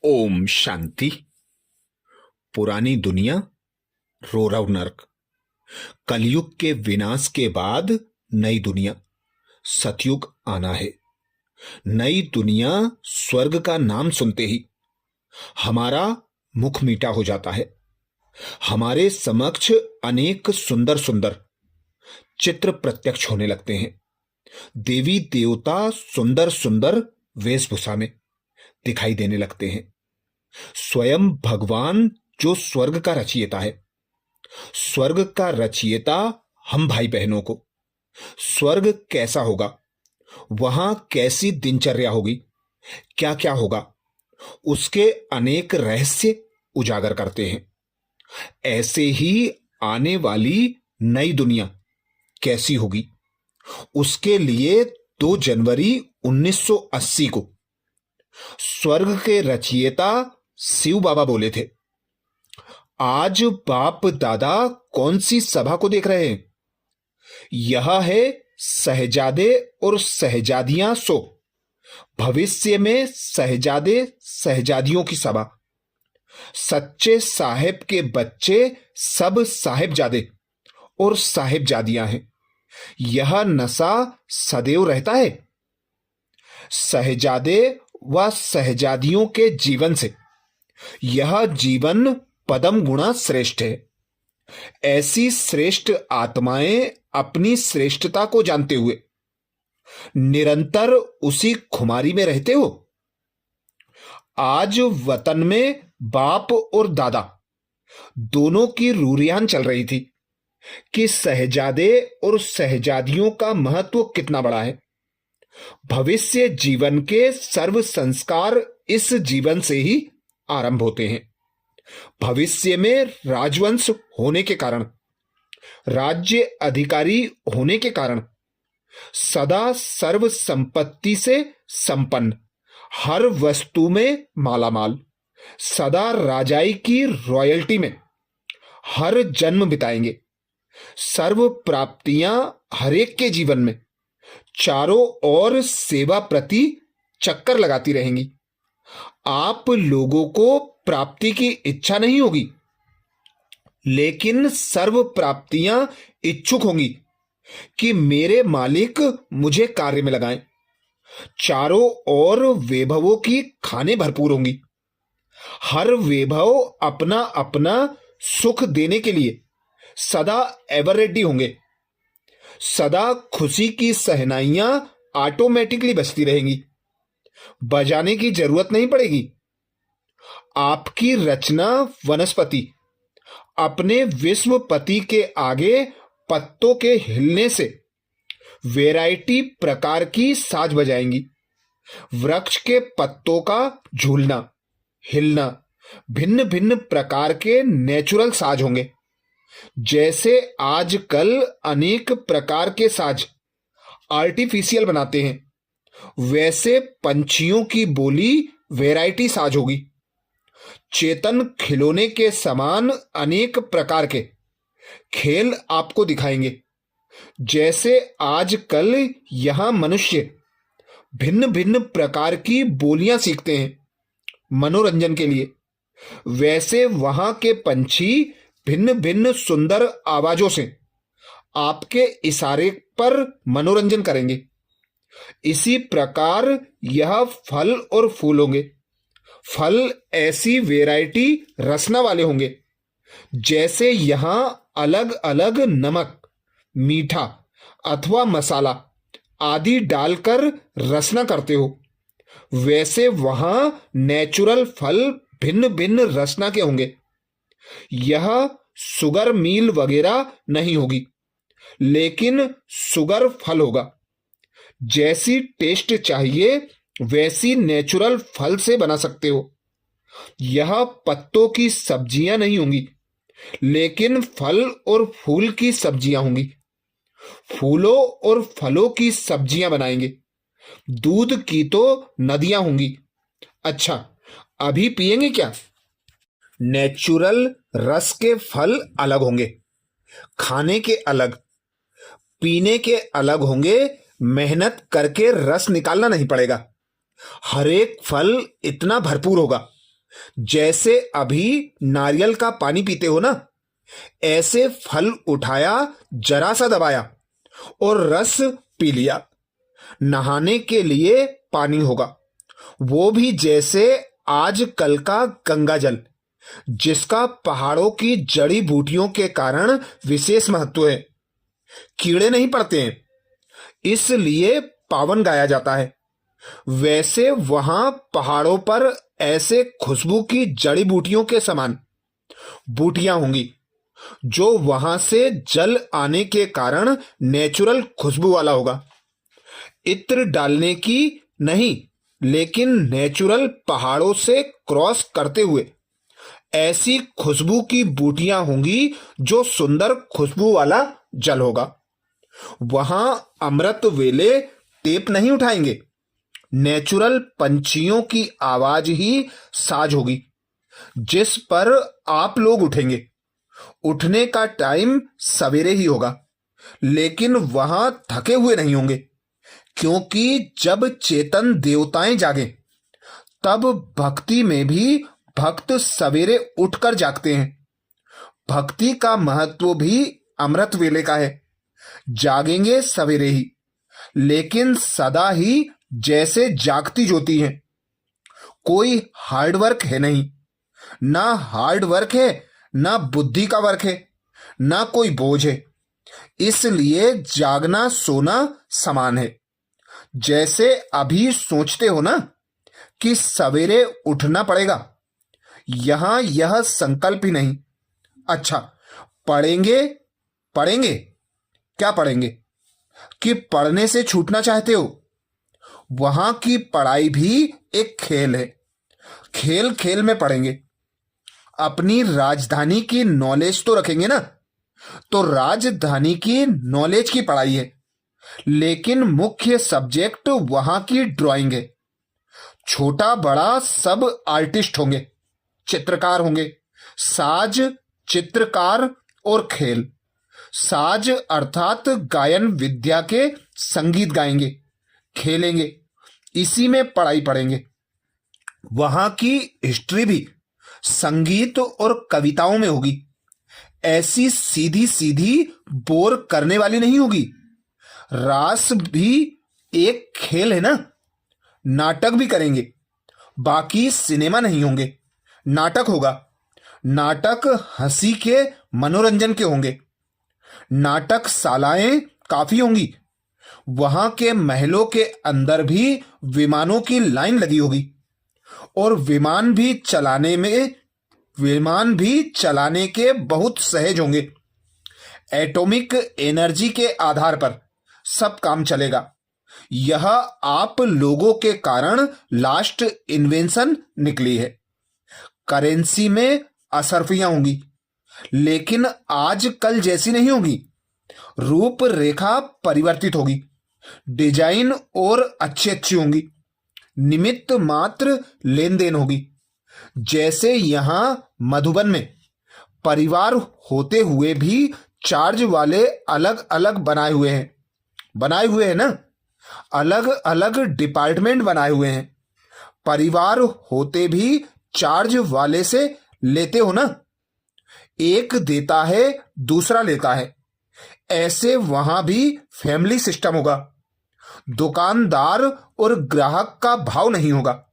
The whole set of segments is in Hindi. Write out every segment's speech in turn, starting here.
ओम शांति। पुरानी दुनिया, रोरव नर्क। कलयुग के विनाश के बाद नई दुनिया, सतयुग आना है। नई दुनिया स्वर्ग का नाम सुनते ही हमारा मुख मीठा हो जाता है। हमारे समक्ष अनेक सुंदर सुंदर चित्र प्रत्यक्ष होने लगते हैं। देवी देवता सुंदर सुंदर वेशभूषा में दिखाई देने लगते हैं। स्वयं भगवान जो स्वर्ग का रचयिता है, स्वर्ग का रचयिता हम भाई बहनों को स्वर्ग कैसा होगा, वहां कैसी दिनचर्या होगी, क्या क्या होगा, उसके अनेक रहस्य उजागर करते हैं। ऐसे ही आने वाली नई दुनिया कैसी होगी, उसके लिए 2 जनवरी 1980 को स्वर्ग के रचयिता शिव बाबा बोले थे, आज बाप दादा कौन सी सभा को देख रहे हैं? यह है शहजादे और शहजादियां सो भविष्य में शहजादे शहजादियों की सभा। सच्चे साहेब के बच्चे सब साहेबजादे और साहेबजादियां हैं। यह नशा सदैव रहता है। शहजादे व शहजादियों के जीवन से यह जीवन पदम गुणा श्रेष्ठ है। ऐसी श्रेष्ठ आत्माएं अपनी श्रेष्ठता को जानते हुए निरंतर उसी खुमारी में रहते हो। आज वतन में बाप और दादा दोनों की रूरियान चल रही थी कि शहजादे और शहजादियों का महत्व कितना बड़ा है। भविष्य जीवन के सर्व संस्कार इस जीवन से ही आरंभ होते हैं। भविष्य में राजवंश होने के कारण, राज्य अधिकारी होने के कारण, सदा सर्व संपत्ति से संपन्न, हर वस्तु में मालामाल, सदा राजाई की रॉयल्टी में हर जन्म बिताएंगे। सर्व प्राप्तियां हरेक के जीवन में चारों ओर सेवा प्रति चक्कर लगाती रहेंगी। आप लोगों को प्राप्ति की इच्छा नहीं होगी, लेकिन सर्व प्राप्तियां इच्छुक होंगी कि मेरे मालिक मुझे कार्य में लगाएं। चारों ओर वैभवों की खाने भरपूर होंगी। हर वैभव अपना अपना सुख देने के लिए सदा एवर रेडी होंगे। सदा खुशी की सहनाइयां ऑटोमेटिकली बजती रहेंगी, बजाने की जरूरत नहीं पड़ेगी। आपकी रचना वनस्पति अपने विश्वपति के आगे पत्तों के हिलने से वैरायटी प्रकार की साज बजाएंगी। वृक्ष के पत्तों का झूलना, हिलना भिन्न भिन्न प्रकार के नेचुरल साज होंगे। जैसे आजकल अनेक प्रकार के साज आर्टिफिशियल बनाते हैं, वैसे पंछियों की बोली वैरायटी साज होगी। चेतन खिलौने के समान अनेक प्रकार के खेल आपको दिखाएंगे। जैसे आजकल यहां मनुष्य भिन्न भिन्न प्रकार की बोलियां सीखते हैं मनोरंजन के लिए, वैसे वहां के पंछी भिन्न भिन्न सुंदर आवाजों से आपके इशारे पर मनोरंजन करेंगे। इसी प्रकार यह फल और फूल होंगे। फल ऐसी वैरायटी रसना वाले होंगे। जैसे यहां अलग अलग नमक, मीठा अथवा मसाला आदि डालकर रसना करते हो, वैसे वहां नेचुरल फल भिन्न भिन्न रसना के होंगे। यह शुगर मील वगैरह नहीं होगी, लेकिन शुगर फल होगा। जैसी टेस्ट चाहिए वैसी नेचुरल फल से बना सकते हो। यह पत्तों की सब्जियां नहीं होंगी, लेकिन फल और फूल की सब्जियां होंगी। फूलों और फलों की सब्जियां बनाएंगे। दूध की तो नदियां होंगी। अच्छा, अभी पिएंगे क्या? नेचुरल रस के फल अलग होंगे, खाने के अलग, पीने के अलग होंगे। मेहनत करके रस निकालना नहीं पड़ेगा। हर एक फल इतना भरपूर होगा जैसे अभी नारियल का पानी पीते हो ना, ऐसे फल उठाया, जरा सा दबाया और रस पी लिया। नहाने के लिए पानी होगा, वो भी जैसे आज कल का गंगा जल, जिसका पहाड़ों की जड़ी बूटियों के कारण विशेष महत्व है। कीड़े नहीं पड़ते हैं, इसलिए पावन गाया जाता है। वैसे वहां पहाड़ों पर ऐसे खुशबू की जड़ी बूटियों के समान बूटियां होंगी, जो वहां से जल आने के कारण नेचुरल खुशबू वाला होगा। इत्र डालने की नहीं, लेकिन नेचुरल पहाड़ों से क्रॉस करते हुए ऐसी खुशबू की बूटियां होंगी, जो सुंदर खुशबू वाला जल होगा। वहां अमृत वेले टेप नहीं उठाएंगे, नेचुरल पंछियों की आवाज ही साज होगी, जिस पर आप लोग उठेंगे। उठने का टाइम सवेरे ही होगा, लेकिन वहां थके हुए नहीं होंगे, क्योंकि जब चेतन देवताएं जागे, तब भक्ति में भी भक्त सवेरे उठकर जागते हैं। भक्ति का महत्व भी अमृत वेले का है। जागेंगे सवेरे ही, लेकिन सदा ही जैसे जागती ज्योति है। कोई हार्ड वर्क है नहीं, ना हार्ड वर्क है, ना बुद्धि का वर्क है, ना कोई बोझ है। इसलिए जागना सोना समान है। जैसे अभी सोचते हो ना कि सवेरे उठना पड़ेगा, यहां यह संकल्प ही नहीं। अच्छा, पढ़ेंगे पढ़ेंगे क्या पढ़ेंगे कि पढ़ने से छूटना चाहते हो? वहां की पढ़ाई भी एक खेल है। खेल खेल में पढ़ेंगे। अपनी राजधानी की नॉलेज तो रखेंगे ना, तो राजधानी की नॉलेज की पढ़ाई है, लेकिन मुख्य सब्जेक्ट वहां की ड्राइंग है। छोटा बड़ा सब आर्टिस्ट होंगे, चित्रकार होंगे। साज, चित्रकार और खेल। साज अर्थात गायन विद्या के संगीत गाएंगे, खेलेंगे, इसी में पढ़ाई पढ़ेंगे। वहां की हिस्ट्री भी संगीत और कविताओं में होगी। ऐसी सीधी सीधी बोर करने वाली नहीं होगी। रास भी एक खेल है ना। नाटक भी करेंगे, बाकी सिनेमा नहीं होंगे, नाटक होगा। नाटक हंसी के, मनोरंजन के होंगे। नाटक शालाएं काफी होंगी। वहां के महलों के अंदर भी विमानों की लाइन लगी होगी, और विमान भी चलाने के बहुत सहज होंगे। एटॉमिक एनर्जी के आधार पर सब काम चलेगा। यह आप लोगों के कारण लास्ट इन्वेंशन निकली है। करेंसी में असरफियां होंगी, लेकिन आज कल जैसी नहीं होगी। रूपरेखा परिवर्तित होगी, डिजाइन और अच्छी अच्छी होंगी। निमित्त मात्र लेन देन होगी। जैसे यहां मधुबन में परिवार होते हुए भी चार्ज वाले अलग अलग बनाए हुए हैं ना। अलग अलग डिपार्टमेंट बनाए हुए हैं। परिवार होते भी चार्ज वाले से लेते हो ना। एक देता है, दूसरा लेता है। ऐसे वहां भी फैमिली सिस्टम होगा। दुकानदार और ग्राहक का भाव नहीं होगा,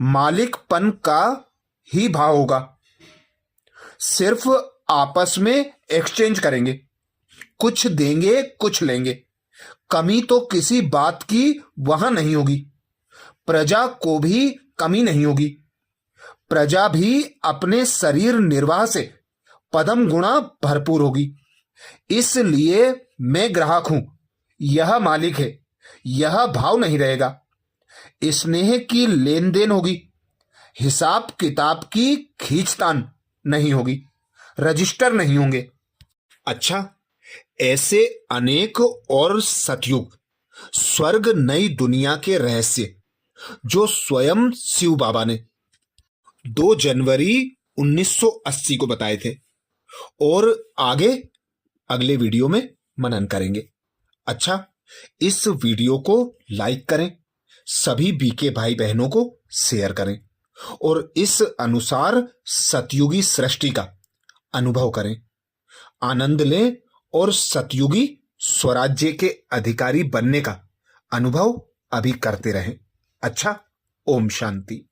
मालिकपन का ही भाव होगा। सिर्फ आपस में एक्सचेंज करेंगे, कुछ देंगे कुछ लेंगे। कमी तो किसी बात की वहां नहीं होगी। प्रजा को भी कमी नहीं होगी। प्रजा भी अपने शरीर निर्वाह से पदम गुणा भरपूर होगी। इसलिए मैं ग्राहक हूं, यह मालिक है, यह भाव नहीं रहेगा। स्नेह की लेन देन होगी। हिसाब किताब की खींचतान नहीं होगी। रजिस्टर नहीं होंगे। अच्छा, ऐसे अनेक और सतयुग, स्वर्ग नई दुनिया के रहस्य जो स्वयं शिव बाबा ने 2 जनवरी 1980 को बताए थे, और आगे अगले वीडियो में मनन करेंगे। अच्छा, इस वीडियो को लाइक करें, सभी बीके भाई बहनों को शेयर करें। और इस अनुसार सतयुगी सृष्टि का अनुभव करें, आनंद लें और सतयुगी स्वराज्य के अधिकारी बनने का अनुभव अभी करते रहें। अच्छा, ओम शांति।